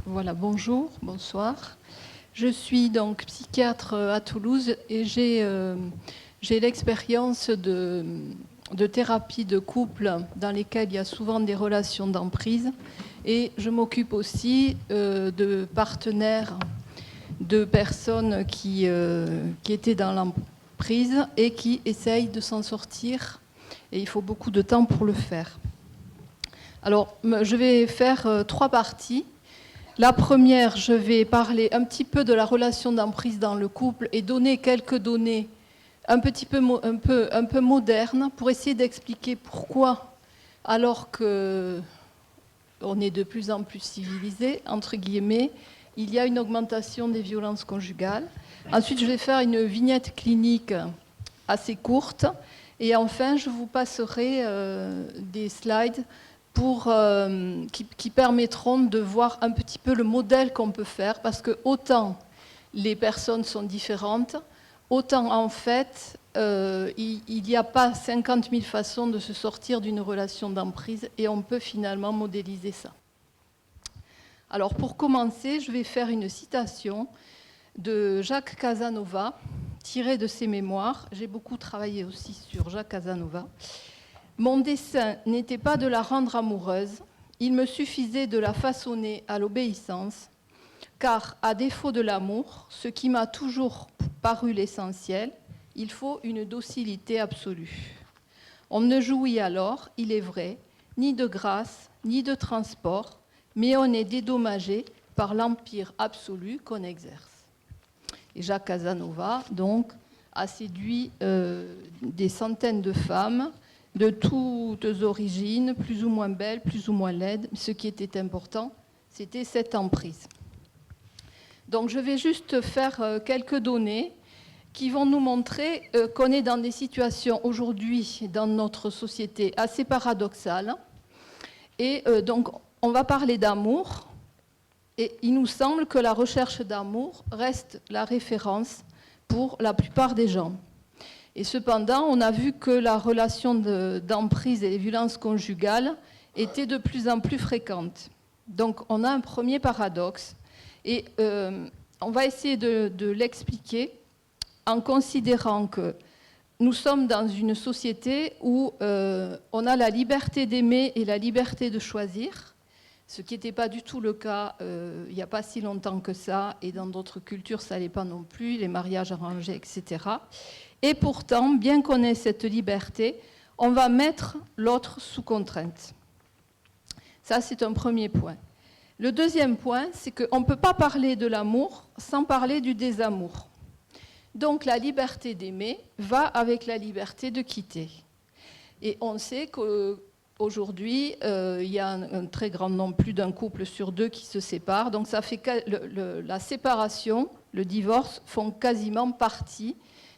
Voilà, bonjour, bonsoir. Je suis donc psychiatre à Toulouse et j'ai l'expérience de thérapie de couple dans lesquelles il y a souvent des relations d'emprise. Et je m'occupe aussi de partenaires, de personnes qui étaient dans l'emprise et qui essayent de s'en sortir. Et il faut beaucoup de temps pour le faire. Alors, je vais faire 3 parties. La première, je vais parler un petit peu de la relation d'emprise dans le couple et donner quelques données un peu modernes pour essayer d'expliquer pourquoi, alors qu'on est de plus en plus civilisé, entre guillemets, il y a une augmentation des violences conjugales. Ensuite, je vais faire une vignette clinique assez courte. Et enfin, je vous passerai des slides qui permettront de voir un petit peu le modèle qu'on peut faire, parce que autant les personnes sont différentes, autant en fait, il n'y a pas 50 000 façons de se sortir d'une relation d'emprise et on peut finalement modéliser ça. Alors pour commencer, je vais faire une citation de Jacques Casanova, tirée de ses mémoires. J'ai beaucoup travaillé aussi sur Jacques Casanova. Mon dessein n'était pas de la rendre amoureuse, il me suffisait de la façonner à l'obéissance, car à défaut de l'amour, ce qui m'a toujours paru l'essentiel, il faut une docilité absolue. On ne jouit alors, il est vrai, ni de grâce, ni de transport, mais on est dédommagé par l'empire absolu qu'on exerce. Et Jacques Casanova, donc, a séduit des centaines de femmes, de toutes origines, plus ou moins belles, plus ou moins laides. Ce qui était important, c'était cette emprise. Donc je vais juste faire quelques données qui vont nous montrer qu'on est dans des situations aujourd'hui dans notre société assez paradoxales. Et donc on va parler d'amour. Et il nous semble que la recherche d'amour reste la référence pour la plupart des gens. Et cependant, on a vu que la relation d'emprise et les violences conjugales étaient de plus en plus fréquentes. Donc on a un premier paradoxe et on va essayer de l'expliquer en considérant que nous sommes dans une société où on a la liberté d'aimer et la liberté de choisir, ce qui n'était pas du tout le cas il n'y a pas si longtemps que ça, et dans d'autres cultures ça n'allait pas non plus, les mariages arrangés, etc. Et pourtant, bien qu'on ait cette liberté, on va mettre l'autre sous contrainte. Ça, c'est un premier point. Le deuxième point, c'est qu'on ne peut pas parler de l'amour sans parler du désamour. Donc la liberté d'aimer va avec la liberté de quitter. Et on sait qu'aujourd'hui, il y a un très grand nombre, plus d'un couple sur 2 qui se séparent. Donc ça fait que la séparation, le divorce font quasiment partie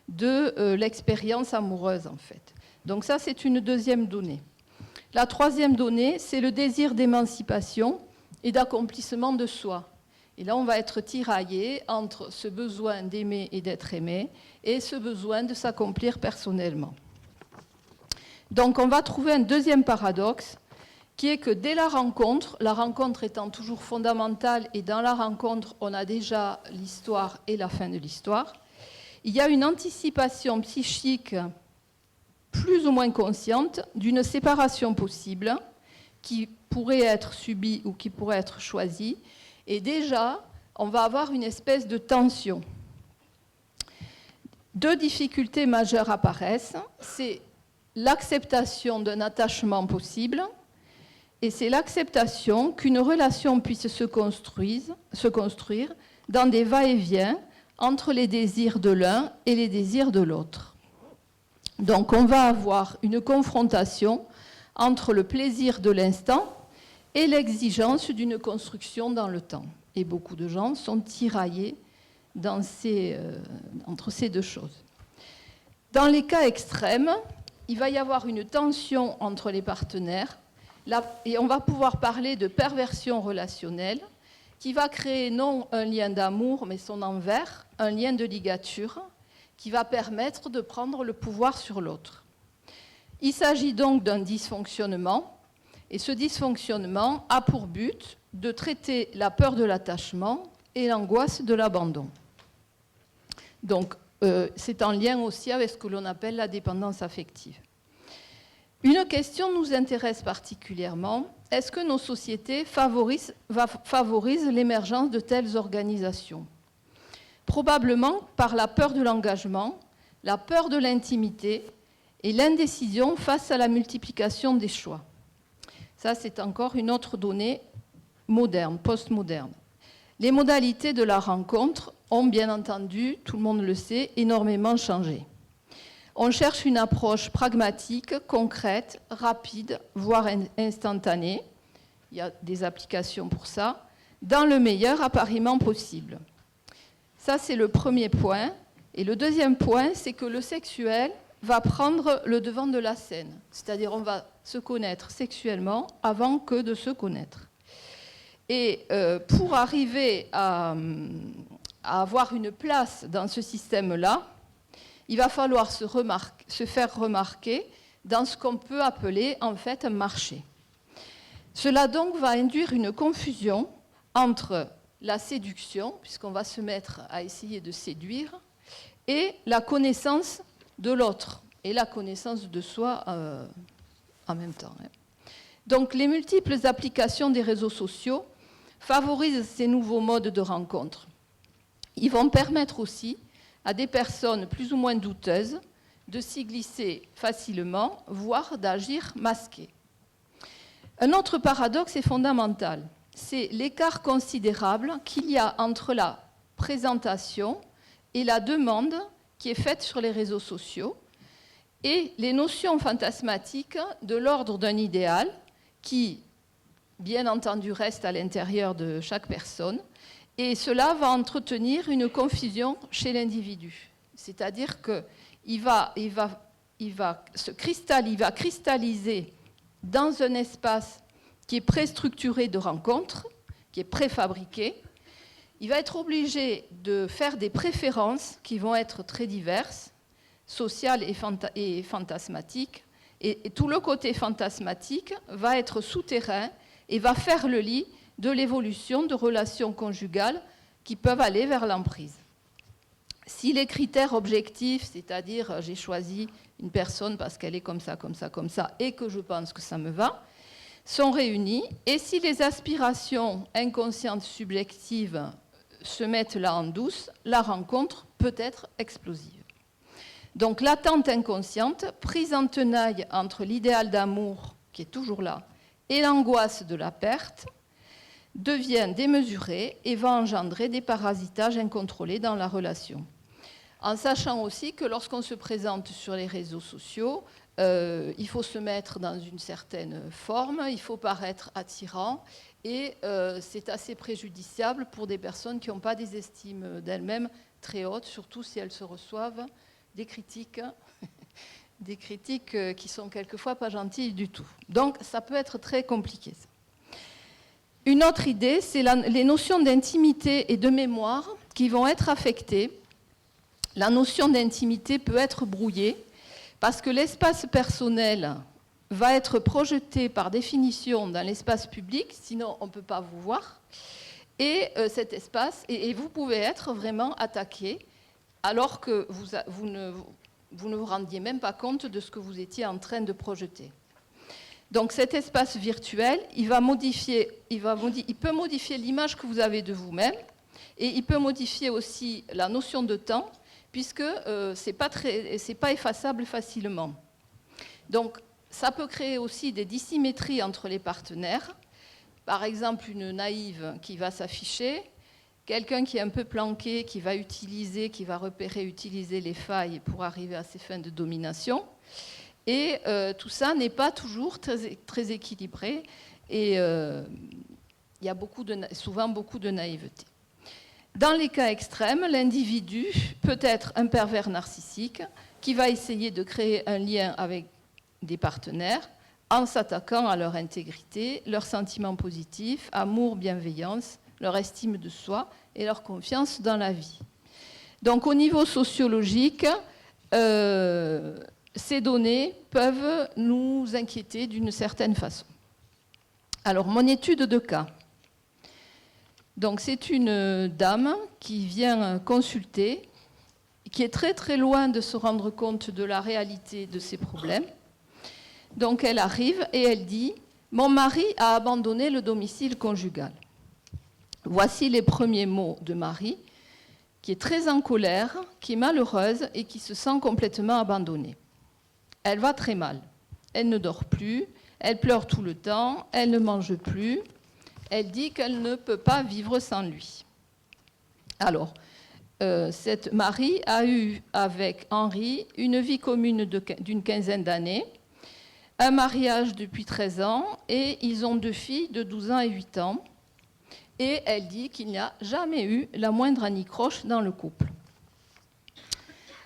de l'expérience amoureuse, en fait. Donc ça, c'est une deuxième donnée. La troisième donnée, c'est le désir d'émancipation et d'accomplissement de soi. Et là, on va être tiraillé entre ce besoin d'aimer et d'être aimé et ce besoin de s'accomplir personnellement. Donc, on va trouver un deuxième paradoxe qui est que dès la rencontre étant toujours fondamentale, et dans la rencontre, on a déjà l'histoire et la fin de l'histoire, il y a une anticipation psychique plus ou moins consciente d'une séparation possible qui pourrait être subie ou qui pourrait être choisie. Et déjà, on va avoir une espèce de tension. 2 difficultés majeures apparaissent. C'est l'acceptation d'un attachement possible et c'est l'acceptation qu'une relation puisse se construire dans des va-et-vient entre les désirs de l'un et les désirs de l'autre. Donc on va avoir une confrontation entre le plaisir de l'instant et l'exigence d'une construction dans le temps. Et beaucoup de gens sont tiraillés entre ces 2 choses. Dans les cas extrêmes, il va y avoir une tension entre les partenaires et on va pouvoir parler de perversion relationnelle qui va créer non un lien d'amour, mais son envers, un lien de ligature, qui va permettre de prendre le pouvoir sur l'autre. Il s'agit donc d'un dysfonctionnement Et ce dysfonctionnement a pour but de traiter la peur de l'attachement et l'angoisse de l'abandon. Donc, c'est en lien aussi avec ce que l'on appelle la dépendance affective. Une question nous intéresse particulièrement. Est-ce que nos sociétés favorisent l'émergence de telles organisations ? Probablement par la peur de l'engagement, la peur de l'intimité et l'indécision face à la multiplication des choix. Ça, c'est encore une autre donnée moderne, post-moderne. Les modalités de la rencontre ont bien entendu, tout le monde le sait, énormément changé. On cherche une approche pragmatique, concrète, rapide, voire instantanée. Il y a des applications pour ça, dans le meilleur appareillement possible. Ça, c'est le premier point. Et le deuxième point, c'est que le sexuel va prendre le devant de la scène. C'est-à-dire, on va se connaître sexuellement avant que de se connaître. Et pour arriver à avoir une place dans ce système-là, il va falloir se faire remarquer dans ce qu'on peut appeler en fait un marché. Cela donc va induire une confusion entre la séduction, puisqu'on va se mettre à essayer de séduire, et la connaissance de l'autre, et la connaissance de soi en même temps. Donc les multiples applications des réseaux sociaux favorisent ces nouveaux modes de rencontre. Ils vont permettre aussi à des personnes plus ou moins douteuses de s'y glisser facilement, voire d'agir masquées. Un autre paradoxe est fondamental, c'est l'écart considérable qu'il y a entre la présentation et la demande qui est faite sur les réseaux sociaux et les notions fantasmatiques de l'ordre d'un idéal qui, bien entendu, reste à l'intérieur de chaque personne. Et cela va entretenir une confusion chez l'individu. C'est-à-dire qu'il va cristalliser dans un espace qui est préstructuré de rencontres, qui est préfabriqué. Il va être obligé de faire des préférences qui vont être très diverses, sociales et fantasmatiques. Et tout le côté fantasmatique va être souterrain et va faire le lit de l'évolution de relations conjugales qui peuvent aller vers l'emprise. Si les critères objectifs, c'est-à-dire j'ai choisi une personne parce qu'elle est comme ça, comme ça, comme ça, et que je pense que ça me va, sont réunis, et si les aspirations inconscientes subjectives se mettent là en douce, la rencontre peut être explosive. Donc l'attente inconsciente, prise en tenaille entre l'idéal d'amour, qui est toujours là, et l'angoisse de la perte, devient démesurée et va engendrer des parasitages incontrôlés dans la relation. En sachant aussi que lorsqu'on se présente sur les réseaux sociaux, il faut se mettre dans une certaine forme, il faut paraître attirant, et c'est assez préjudiciable pour des personnes qui n'ont pas des estimes d'elles-mêmes très hautes, surtout si elles se reçoivent des critiques qui sont quelquefois pas gentilles du tout. Donc ça peut être très compliqué. Ça. Une autre idée, c'est les notions d'intimité et de mémoire qui vont être affectées. La notion d'intimité peut être brouillée parce que l'espace personnel va être projeté par définition dans l'espace public, sinon on ne peut pas vous voir. Et cet espace, et vous pouvez être vraiment attaqué alors que vous ne vous rendiez même pas compte de ce que vous étiez en train de projeter. Donc cet espace virtuel, il peut modifier l'image que vous avez de vous-même et il peut modifier aussi la notion de temps puisque c'est pas effaçable facilement. Donc ça peut créer aussi des dissymétries entre les partenaires. Par exemple, une naïve qui va s'afficher, quelqu'un qui est un peu planqué, qui va utiliser les failles pour arriver à ses fins de domination. Et tout ça n'est pas toujours très équilibré et il y a souvent beaucoup de naïveté. Dans les cas extrêmes, l'individu peut être un pervers narcissique qui va essayer de créer un lien avec des partenaires en s'attaquant à leur intégrité, leurs sentiments positifs, amour, bienveillance, leur estime de soi et leur confiance dans la vie. Donc au niveau sociologique, ces données peuvent nous inquiéter d'une certaine façon. Alors, mon étude de cas. Donc, c'est une dame qui vient consulter, qui est très très loin de se rendre compte de la réalité de ses problèmes. Donc, elle arrive et elle dit « Mon mari a abandonné le domicile conjugal ». Voici les premiers mots de Marie, qui est très en colère, qui est malheureuse et qui se sent complètement abandonnée. Elle va très mal. Elle ne dort plus, elle pleure tout le temps, elle ne mange plus. Elle dit qu'elle ne peut pas vivre sans lui. Alors, cette Marie a eu avec Henri une vie commune d'une quinzaine d'années, un mariage depuis 13 ans et ils ont 2 filles de 12 ans et 8 ans. Et elle dit qu'il n'y a jamais eu la moindre anicroche dans le couple.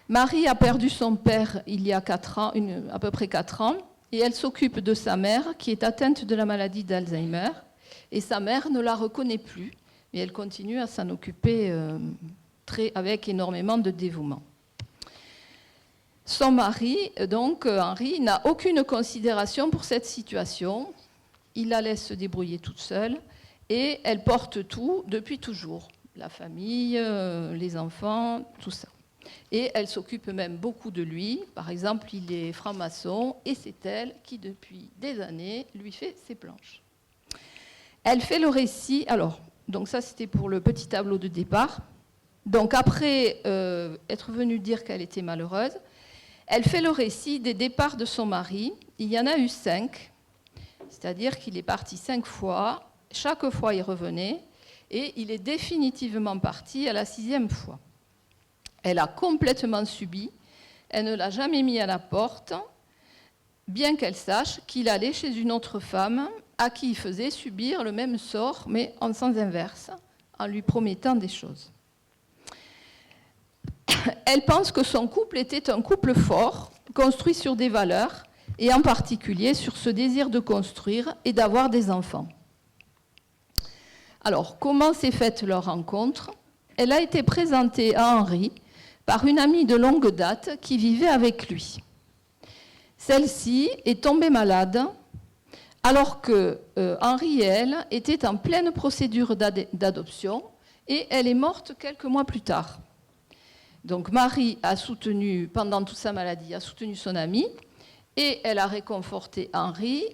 Marie a perdu son père il y a 4 ans, à peu près 4 ans, et elle s'occupe de sa mère qui est atteinte de la maladie d'Alzheimer. Et sa mère ne la reconnaît plus, mais elle continue à s'en occuper avec énormément de dévouement. Son mari, donc Henri, n'a aucune considération pour cette situation. Il la laisse se débrouiller toute seule et elle porte tout depuis toujours. La famille, les enfants, tout ça. Et elle s'occupe même beaucoup de lui. Par exemple, il est franc-maçon et c'est elle qui, depuis des années, lui fait ses planches. Elle fait le récit, alors, donc ça c'était pour le petit tableau de départ. Donc après être venue dire qu'elle était malheureuse, elle fait le récit des départs de son mari. Il y en a eu 5, c'est-à-dire qu'il est parti 5 fois, chaque fois il revenait, et il est définitivement parti à la 6e fois. Elle a complètement subi, elle ne l'a jamais mis à la porte, bien qu'elle sache qu'il allait chez une autre femme à qui il faisait subir le même sort, mais en sens inverse, en lui promettant des choses. Elle pense que son couple était un couple fort, construit sur des valeurs, et en particulier sur ce désir de construire et d'avoir des enfants. Alors, comment s'est faite leur rencontre ? Elle a été présentée à Henri par une amie de longue date qui vivait avec lui. Celle-ci est tombée malade alors que Henri et elle étaient en pleine procédure d'adoption et elle est morte quelques mois plus tard. Donc Marie a soutenu, pendant toute sa maladie, a soutenu son amie et elle a réconforté Henri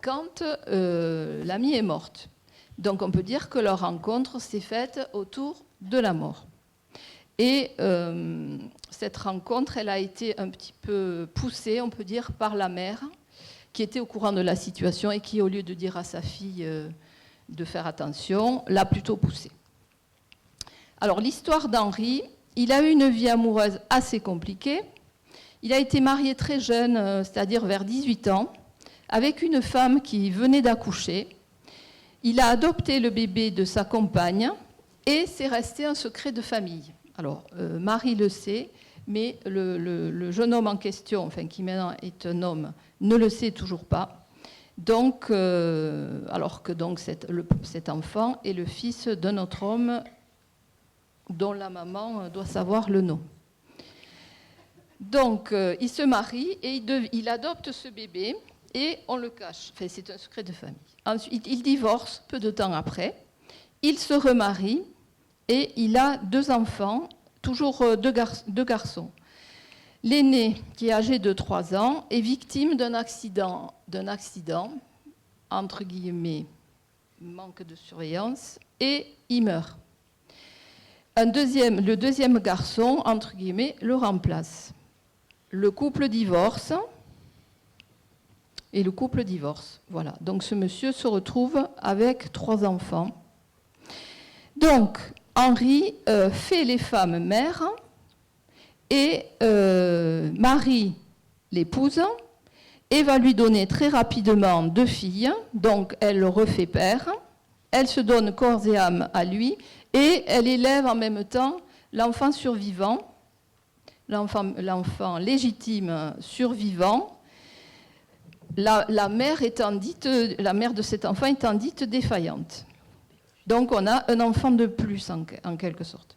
quand l'amie est morte. Donc on peut dire que leur rencontre s'est faite autour de la mort. Et cette rencontre, elle a été un petit peu poussée, on peut dire, par la mère, qui était au courant de la situation et qui, au lieu de dire à sa fille de faire attention, l'a plutôt poussée. Alors, l'histoire d'Henri, il a eu une vie amoureuse assez compliquée. Il a été marié très jeune, c'est-à-dire vers 18 ans, avec une femme qui venait d'accoucher. Il a adopté le bébé de sa compagne et c'est resté un secret de famille. Alors, Marie le sait, mais le jeune homme en question, enfin, qui maintenant est un homme, ne le sait toujours pas. Donc, alors que donc, cet enfant est le fils d'un autre homme dont la maman doit savoir le nom. Donc, il se marie et il adopte ce bébé et on le cache. Enfin, c'est un secret de famille. Ensuite, il divorce peu de temps après. Il se remarie et il a 2 enfants, toujours 2 garçons. L'aîné, qui est âgé de 3 ans, est victime d'un accident, entre guillemets, manque de surveillance, et il meurt. Le deuxième garçon, entre guillemets, le remplace. Le couple divorce. Et le couple divorce. Voilà. Donc ce monsieur se retrouve avec 3 enfants. Donc, Henri fait les femmes mères et Marie l'épouse et va lui donner très rapidement 2 filles. Donc, elle le refait père. Elle se donne corps et âme à lui et elle élève en même temps l'enfant survivant, l'enfant légitime survivant. La mère de cet enfant étant dite défaillante. Donc on a un enfant de plus en quelque sorte.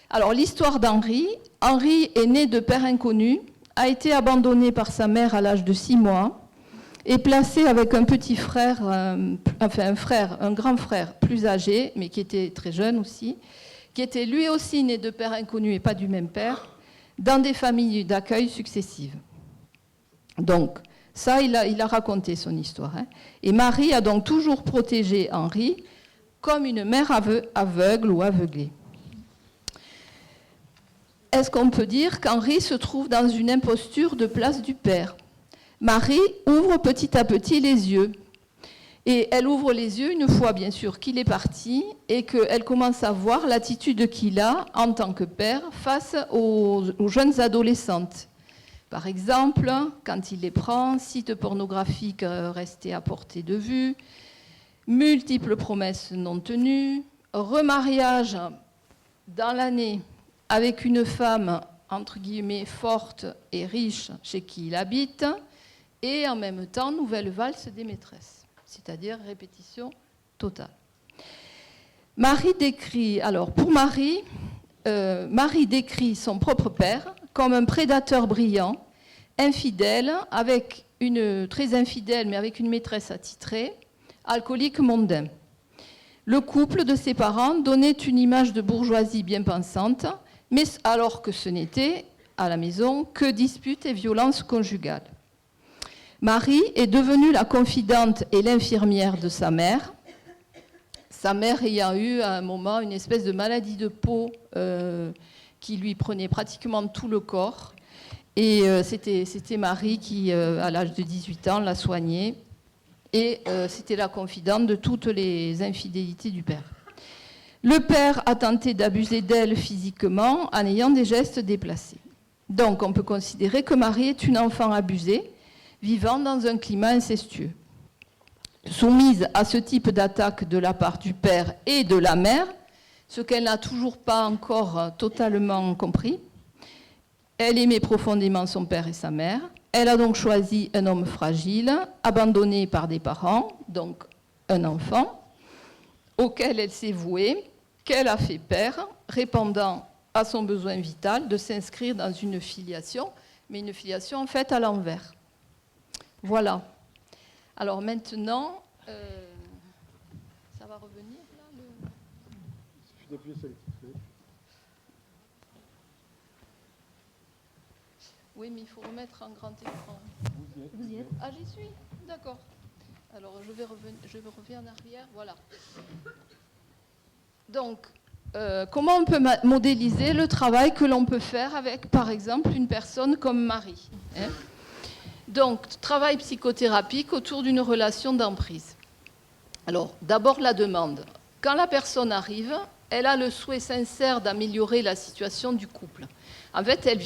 Alors l'histoire d'Henri. Henri est né de père inconnu, a été abandonné par sa mère à l'âge de 6 mois est placé avec un petit frère, un grand frère plus âgé, mais qui était très jeune aussi, qui était lui aussi né de père inconnu et pas du même père, dans des familles d'accueil successives. Donc, ça, il a raconté son histoire. Hein. Et Marie a donc toujours protégé Henri comme une mère aveugle ou aveuglée. Est-ce qu'on peut dire qu'Henri se trouve dans une imposture de place du père ? Marie ouvre petit à petit les yeux. Et elle ouvre les yeux une fois, bien sûr, qu'il est parti et qu'elle commence à voir l'attitude qu'il a en tant que père face aux jeunes adolescentes. Par exemple, quand il les prend, sites pornographiques restés à portée de vue, multiples promesses non tenues, remariage dans l'année avec une femme, entre guillemets, forte et riche chez qui il habite, et en même temps, nouvelle valse des maîtresses, c'est-à-dire répétition totale. Marie décrit son propre père comme un prédateur brillant, infidèle, très infidèle, mais avec une maîtresse attitrée, alcoolique mondain. Le couple de ses parents donnait une image de bourgeoisie bien pensante, mais alors que ce n'était, à la maison, que disputes et violences conjugales. Marie est devenue la confidente et l'infirmière de sa mère ayant eu à un moment une espèce de maladie de peau qui lui prenait pratiquement tout le corps. Et c'était Marie qui, à l'âge de 18 ans, l'a soignée. Et c'était la confidente de toutes les infidélités du père. Le père a tenté d'abuser d'elle physiquement en ayant des gestes déplacés. Donc on peut considérer que Marie est une enfant abusée, vivant dans un climat incestueux. Soumise à ce type d'attaque de la part du père et de la mère, ce qu'elle n'a toujours pas encore totalement compris, elle aimait profondément son père et sa mère. Elle a donc choisi un homme fragile, abandonné par des parents, donc un enfant, auquel elle s'est vouée, qu'elle a fait père, répondant à son besoin vital de s'inscrire dans une filiation, mais une filiation en fait à l'envers. Voilà. Alors maintenant, ça va revenir là Il suffit d'appuyer sur les petites flèches. Oui, mais il faut remettre un grand écran. Vous y êtes. Ah, j'y suis. D'accord. Alors je vais revenir en arrière. Voilà. Donc, comment on peut modéliser le travail que l'on peut faire avec, par exemple, une personne comme Marie, hein ? Donc, travail psychothérapique autour d'une relation d'emprise. Alors, d'abord la demande. Quand la personne arrive, elle a le souhait sincère d'améliorer la situation du couple. En fait, elle ne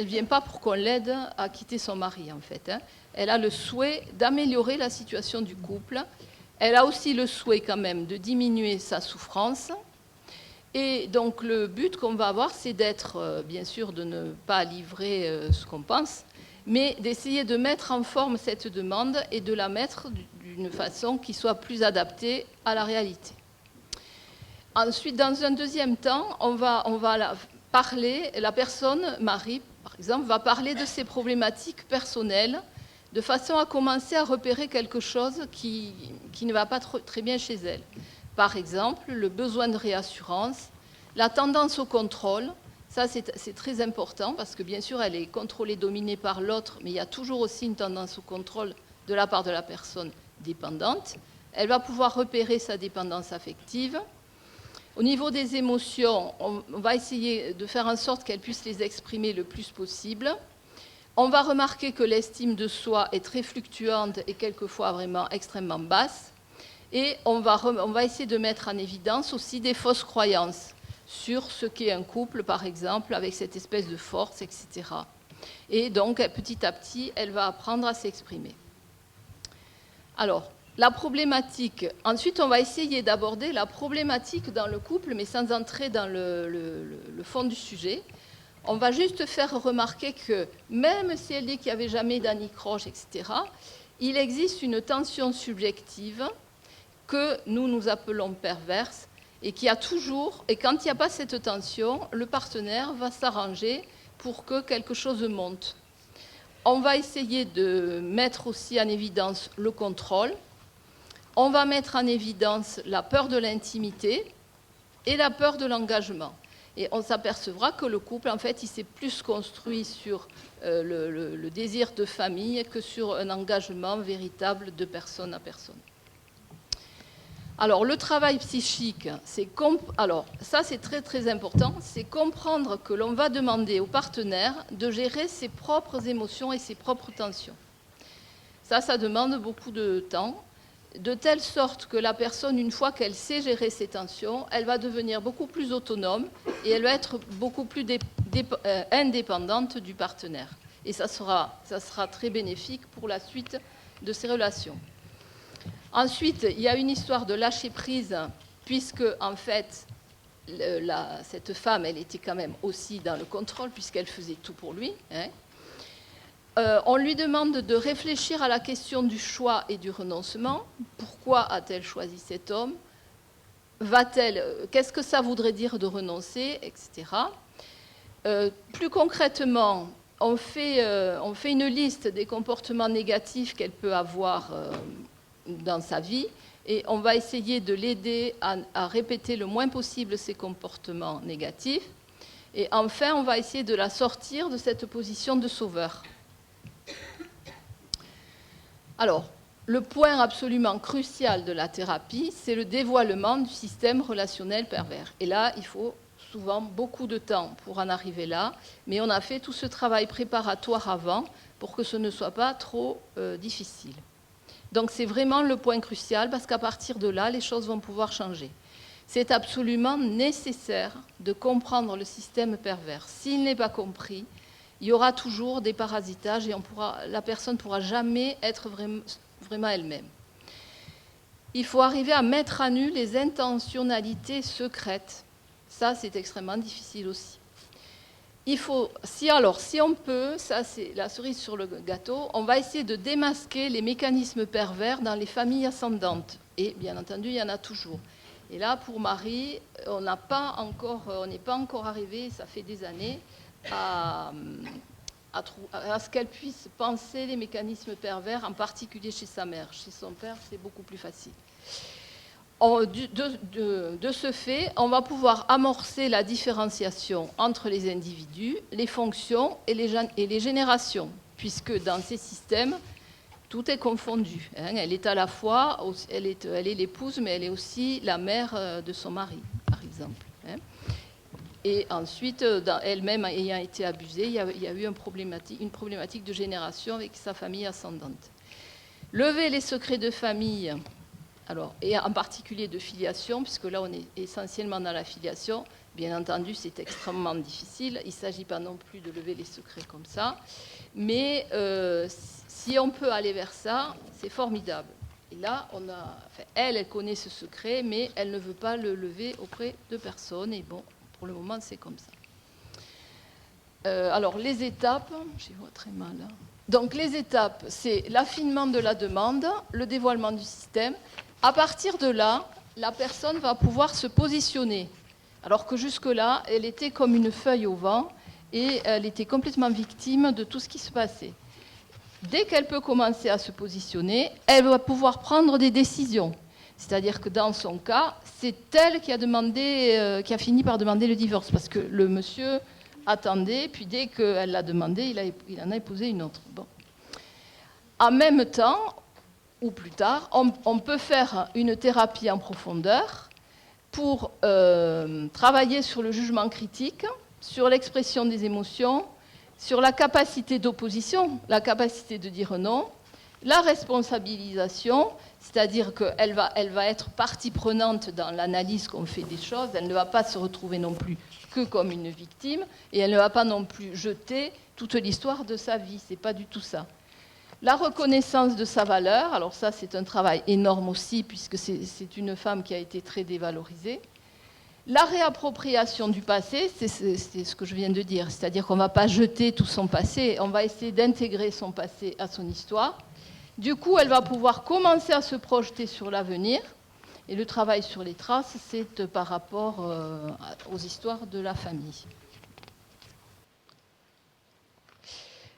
vient pas pour qu'on l'aide à quitter son mari, en fait. Hein. Elle a le souhait d'améliorer la situation du couple. Elle a aussi le souhait quand même de diminuer sa souffrance. Et donc le but qu'on va avoir, c'est d'être, bien sûr, de ne pas livrer ce qu'on pense, mais d'essayer de mettre en forme cette demande et de la mettre d'une façon qui soit plus adaptée à la réalité. Ensuite, dans un deuxième temps, on va parler, la personne, Marie, par exemple, va parler de ses problématiques personnelles, de façon à commencer à repérer quelque chose qui ne va pas très bien chez elle. Par exemple, le besoin de réassurance, la tendance au contrôle, ça c'est très important parce que bien sûr elle est contrôlée, dominée par l'autre, mais il y a toujours aussi une tendance au contrôle de la part de la personne dépendante. Elle va pouvoir repérer sa dépendance affective. Au niveau des émotions, on va essayer de faire en sorte qu'elle puisse les exprimer le plus possible. On va remarquer que l'estime de soi est très fluctuante et quelquefois vraiment extrêmement basse. Et on va essayer de mettre en évidence aussi des fausses croyances sur ce qu'est un couple, par exemple, avec cette espèce de force, etc. Et donc, petit à petit, elle va apprendre à s'exprimer. Alors, la problématique. Ensuite, on va essayer d'aborder la problématique dans le couple, mais sans entrer dans le fond du sujet. On va juste faire remarquer que, même si elle dit qu'il n'y avait jamais d'anicroche, etc., il existe une tension subjective que nous appelons perverse, et qui a toujours, et quand il n'y a pas cette tension, le partenaire va s'arranger pour que quelque chose monte. On va essayer de mettre aussi en évidence le contrôle. On va mettre en évidence la peur de l'intimité et la peur de l'engagement. Et on s'apercevra que le couple, en fait, il s'est plus construit sur le désir de famille que sur un engagement véritable de personne à personne. Alors, le travail psychique, alors ça c'est très très important, c'est comprendre que l'on va demander au partenaire de gérer ses propres émotions et ses propres tensions. Ça demande beaucoup de temps, de telle sorte que la personne, une fois qu'elle sait gérer ses tensions, elle va devenir beaucoup plus autonome et elle va être beaucoup plus indépendante du partenaire. Et ça sera très bénéfique pour la suite de ces relations. Ensuite, il y a une histoire de lâcher prise, puisque, en fait, cette femme, elle était quand même aussi dans le contrôle, puisqu'elle faisait tout pour lui. On lui demande de réfléchir à la question du choix et du renoncement. Pourquoi a-t-elle choisi cet homme ? Qu'est-ce que ça voudrait dire de renoncer, etc. Plus concrètement, on fait une liste des comportements négatifs qu'elle peut avoir dans sa vie, et on va essayer de l'aider à répéter le moins possible ces comportements négatifs. Et enfin, on va essayer de la sortir de cette position de sauveur. Alors, le point absolument crucial de la thérapie, c'est le dévoilement du système relationnel pervers. Et là, il faut souvent beaucoup de temps pour en arriver là, mais on a fait tout ce travail préparatoire avant pour que ce ne soit pas trop difficile. Donc c'est vraiment le point crucial, parce qu'à partir de là, les choses vont pouvoir changer. C'est absolument nécessaire de comprendre le système pervers. S'il n'est pas compris, il y aura toujours des parasitages et la personne ne pourra jamais être vraiment elle-même. Il faut arriver à mettre à nu les intentionnalités secrètes. Ça, c'est extrêmement difficile aussi. Si on peut, ça c'est la cerise sur le gâteau, on va essayer de démasquer les mécanismes pervers dans les familles ascendantes. Et bien entendu, il y en a toujours. Et là, pour Marie, on n'est pas encore arrivé, ça fait des années, à ce qu'elle puisse penser les mécanismes pervers, en particulier chez sa mère. Chez son père, c'est beaucoup plus facile. De ce fait, on va pouvoir amorcer la différenciation entre les individus, les fonctions et les générations, puisque dans ces systèmes, tout est confondu. Elle est à la fois, elle est l'épouse, mais elle est aussi la mère de son mari, par exemple. Et ensuite, elle-même ayant été abusée, il y a eu une problématique de génération avec sa famille ascendante. Lever les secrets de famille, et en particulier de filiation, puisque là on est essentiellement dans la filiation, bien entendu c'est extrêmement difficile, il ne s'agit pas non plus de lever les secrets comme ça, mais si on peut aller vers ça, c'est formidable. Et là, elle connaît ce secret, mais elle ne veut pas le lever auprès de personne, et bon, pour le moment c'est comme ça. Alors les étapes, j'y vois très mal. Donc les étapes, c'est l'affinement de la demande, le dévoilement du système. À partir de là, la personne va pouvoir se positionner. Alors que jusque-là, elle était comme une feuille au vent et elle était complètement victime de tout ce qui se passait. Dès qu'elle peut commencer à se positionner, elle va pouvoir prendre des décisions. C'est-à-dire que dans son cas, c'est elle qui a fini par demander le divorce, parce que le monsieur attendait, puis dès qu'elle l'a demandé, il en a épousé une autre. Bon. En même temps, ou plus tard, on peut faire une thérapie en profondeur pour travailler sur le jugement critique, sur l'expression des émotions, sur la capacité d'opposition, la capacité de dire non, la responsabilisation, c'est-à-dire qu'elle va être partie prenante dans l'analyse qu'on fait des choses, elle ne va pas se retrouver non plus que comme une victime, et elle ne va pas non plus jeter toute l'histoire de sa vie, c'est pas du tout ça. La reconnaissance de sa valeur, alors ça c'est un travail énorme aussi, puisque c'est une femme qui a été très dévalorisée. La réappropriation du passé, c'est ce que je viens de dire, c'est-à-dire qu'on ne va pas jeter tout son passé, on va essayer d'intégrer son passé à son histoire. Du coup, elle va pouvoir commencer à se projeter sur l'avenir, et le travail sur les traces, c'est par rapport aux histoires de la famille.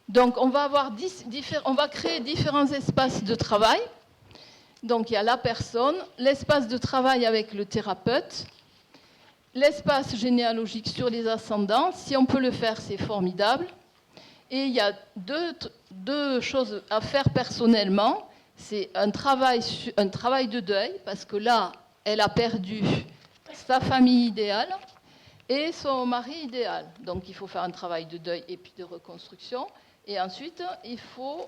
Donc, on va créer différents espaces de travail. Donc, il y a la personne, l'espace de travail avec le thérapeute, l'espace généalogique sur les ascendants. Si on peut le faire, c'est formidable. Et il y a deux choses à faire personnellement. C'est un travail de deuil, parce que là, elle a perdu sa famille idéale et son mari idéal. Donc, il faut faire un travail de deuil et puis de reconstruction. Et ensuite, il faut,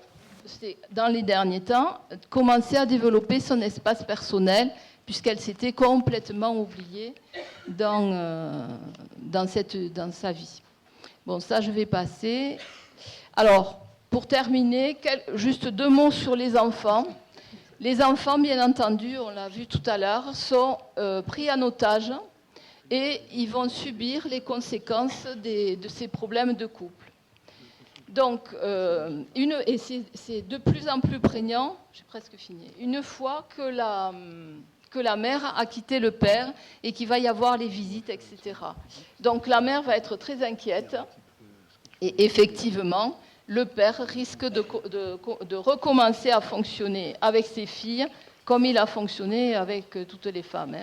dans les derniers temps, commencer à développer son espace personnel, puisqu'elle s'était complètement oubliée dans sa vie. Bon, ça, je vais passer. Alors, pour terminer, juste 2 mots sur les enfants. Les enfants, bien entendu, on l'a vu tout à l'heure, sont pris en otage et ils vont subir les conséquences de ces problèmes de couple. Donc, et c'est de plus en plus prégnant, j'ai presque fini, une fois que la mère a quitté le père et qu'il va y avoir les visites, etc. Donc, la mère va être très inquiète et effectivement, le père risque de recommencer à fonctionner avec ses filles comme il a fonctionné avec toutes les femmes.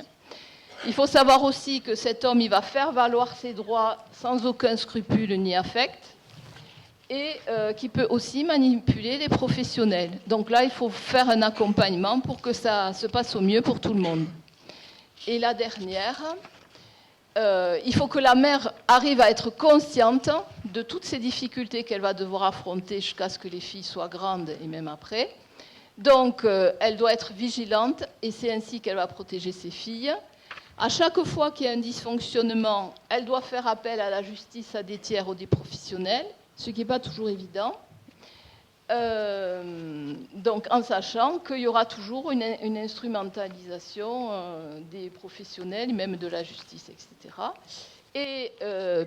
Il faut savoir aussi que cet homme, il va faire valoir ses droits sans aucun scrupule ni affect et qui peut aussi manipuler les professionnels. Donc là, il faut faire un accompagnement pour que ça se passe au mieux pour tout le monde. Et la dernière, il faut que la mère arrive à être consciente de toutes ces difficultés qu'elle va devoir affronter jusqu'à ce que les filles soient grandes et même après. Donc, elle doit être vigilante et c'est ainsi qu'elle va protéger ses filles. À chaque fois qu'il y a un dysfonctionnement, elle doit faire appel à la justice, à des tiers ou des professionnels, ce qui n'est pas toujours évident. Donc, en sachant qu'il y aura toujours une instrumentalisation des professionnels, même de la justice, etc. Et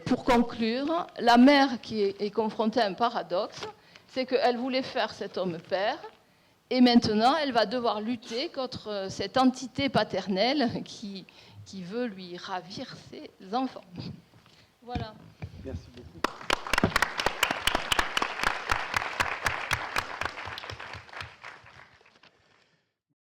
pour conclure, la mère qui est confrontée à un paradoxe, c'est qu'elle voulait faire cet homme père, et maintenant elle va devoir lutter contre cette entité paternelle qui veut lui ravir ses enfants. Voilà.